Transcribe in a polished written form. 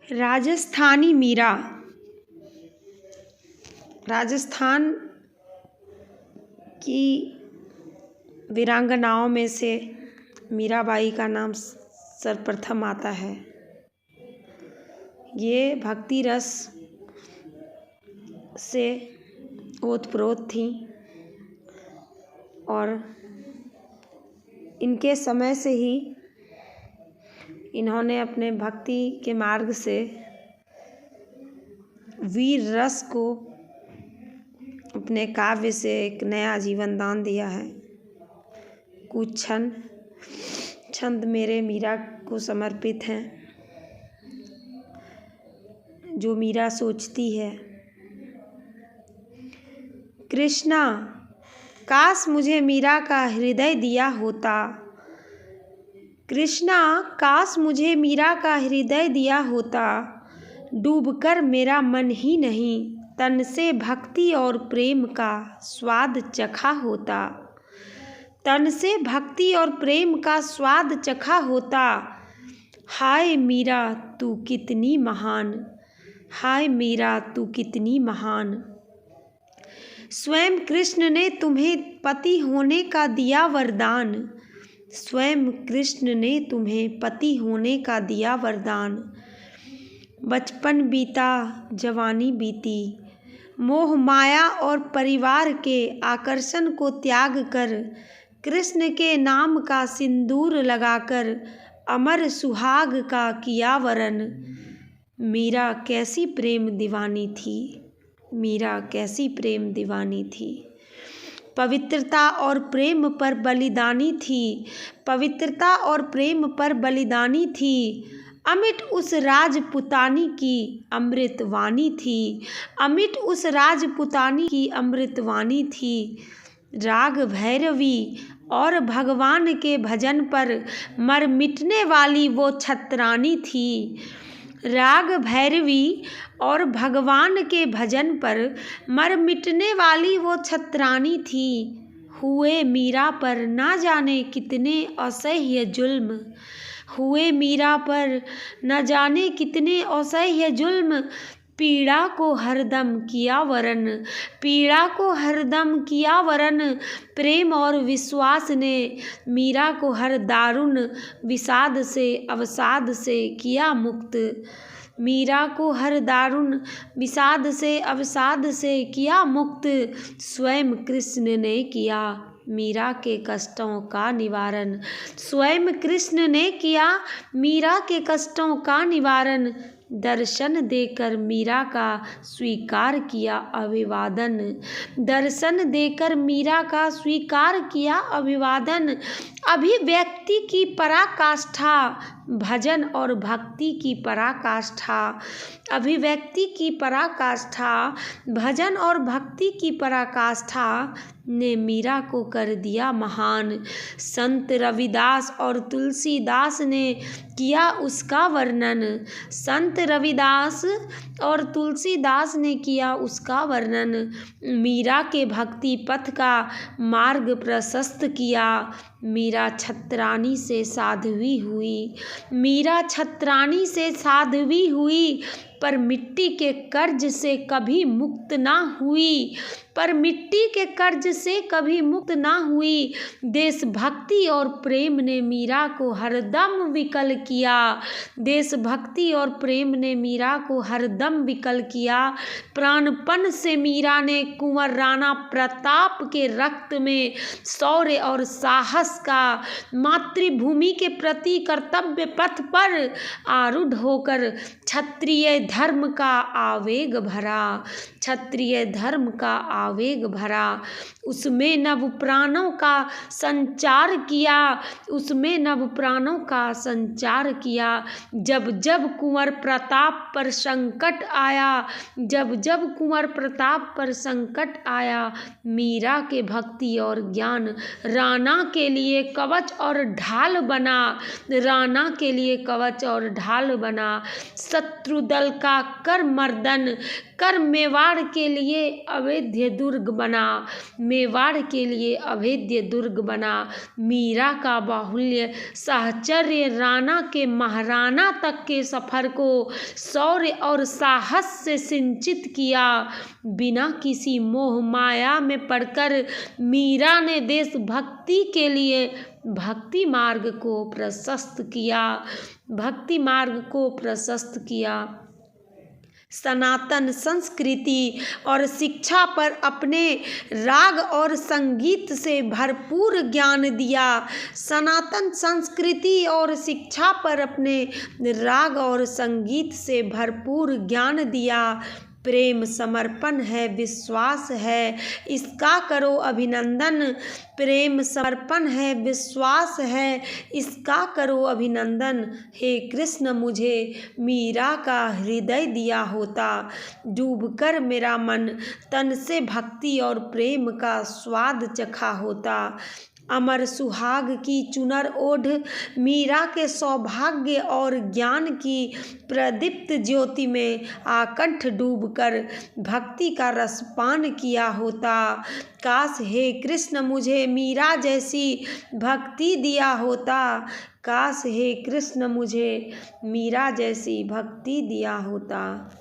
राजस्थानी मीरा। राजस्थान की वीरांगनाओं में से मीराबाई का नाम सर्वप्रथम आता है। ये भक्ति रस से ओतप्रोत थीं और इनके समय से ही इन्होंने अपने भक्ति के मार्ग से वीर रस को अपने काव्य से एक नया जीवन दान दिया है। कुछ छंद मेरे मीरा को समर्पित हैं, जो मीरा सोचती है। कृष्णा, काश मुझे मीरा का हृदय दिया होता। कृष्णा, काश मुझे मीरा का हृदय दिया होता। डूबकर मेरा मन ही नहीं, तन से भक्ति और प्रेम का स्वाद चखा होता। तन से भक्ति और प्रेम का स्वाद चखा होता। हाय मीरा तू कितनी महान, हाय मीरा तू कितनी महान। स्वयं कृष्ण ने तुम्हें पति होने का दिया वरदान। स्वयं कृष्ण ने तुम्हें पति होने का दिया वरदान। बचपन बीता, जवानी बीती, मोह माया और परिवार के आकर्षण को त्याग कर कृष्ण के नाम का सिंदूर लगाकर अमर सुहाग का किया वरन। मीरा कैसी प्रेम दीवानी थी, मीरा कैसी प्रेम दीवानी थी। पवित्रता और प्रेम पर बलिदानी थी, पवित्रता और प्रेम पर बलिदानी थी। अमिट उस राजपुतानी की अमृतवाणी थी, अमिट उस राजपुतानी की अमृतवाणी थी। राग भैरवी और भगवान के भजन पर मर मिटने वाली वो छत्रानी थी। राग भैरवी और भगवान के भजन पर मर मिटने वाली वो छत्रानी थी। हुए मीरा पर ना जाने कितने असह्य जुल्म, हुए मीरा पर न जाने कितने असह्य जुल्म। पीड़ा को हरदम किया वरन, पीड़ा को हरदम किया वरन। प्रेम और विश्वास ने मीरा को हर दारुण विषाद से अवसाद से किया मुक्त। मीरा को हर दारुण विषाद से अवसाद से किया मुक्त। स्वयं कृष्ण ने किया मीरा के कष्टों का निवारण। स्वयं कृष्ण ने किया मीरा के कष्टों का निवारण। दर्शन देकर मीरा का स्वीकार किया अभिवादन। दर्शन देकर मीरा का स्वीकार किया अभिवादन। अभिव्यक्ति की पराकाष्ठा, भजन और भक्ति की पराकाष्ठा। अभिव्यक्ति की पराकाष्ठा, भजन और भक्ति की पराकाष्ठा ने मीरा को कर दिया महान। संत रविदास और तुलसीदास ने किया उसका वर्णन। संत रविदास और तुलसीदास ने किया उसका वर्णन। मीरा के भक्ति पथ का मार्ग प्रशस्त किया। मीरा छत्रानी से साध्वी हुई, मीरा छत्रानी से साध्वी हुई। पर मिट्टी के कर्ज से कभी मुक्त ना हुई, पर मिट्टी के कर्ज से कभी मुक्त ना हुई। देशभक्ति और प्रेम ने मीरा को हरदम विकल किया। देशभक्ति और प्रेम ने मीरा को हरदम विकल किया। प्राणपन से मीरा ने कुंवर राणा प्रताप के रक्त में शौर्य और साहस का, मातृभूमि के प्रति कर्तव्य पथ पर आरूढ़ होकर क्षत्रिय धर्म का आवेग भरा, क्षत्रिय धर्म का आवेग भरा। उसमें नव प्राणों का संचार किया, उसमें नव प्राणों का संचार किया। जब जब कुंवर प्रताप पर संकट आया, जब जब कुंवर प्रताप पर संकट आया, मीरा के भक्ति और ज्ञान राणा के लिए कवच और ढाल बना, राणा के लिए कवच और ढाल बना। शत्रु दल का कर मर्दन, कर मेवाड़ के लिए अवैध दुर्ग बना, मेवाड़ के लिए अवैध दुर्ग बना। मीरा का बाहुल्य साहचर्य राणा के महाराणा तक के सफर को शौर्य और साहस से सिंचित किया। बिना किसी मोह माया में पड़कर मीरा ने देशभक्ति के लिए भक्ति मार्ग को प्रशस्त किया, भक्ति मार्ग को प्रशस्त किया। सनातन संस्कृति और शिक्षा पर अपने राग और संगीत से भरपूर ज्ञान दिया। सनातन संस्कृति और शिक्षा पर अपने राग और संगीत से भरपूर ज्ञान दिया। प्रेम समर्पण है, विश्वास है, इसका करो अभिनंदन। प्रेम समर्पण है, विश्वास है, इसका करो अभिनंदन। हे कृष्ण, मुझे मीरा का हृदय दिया होता, डूबकर मेरा मन तन से भक्ति और प्रेम का स्वाद चखा होता। अमर सुहाग की चुनर ओढ़ मीरा के सौभाग्य और ज्ञान की प्रदीप्त ज्योति में आकंठ डूबकर भक्ति का रसपान किया होता। काश हे कृष्ण मुझे मीरा जैसी भक्ति दिया होता, काश हे कृष्ण मुझे मीरा जैसी भक्ति दिया होता।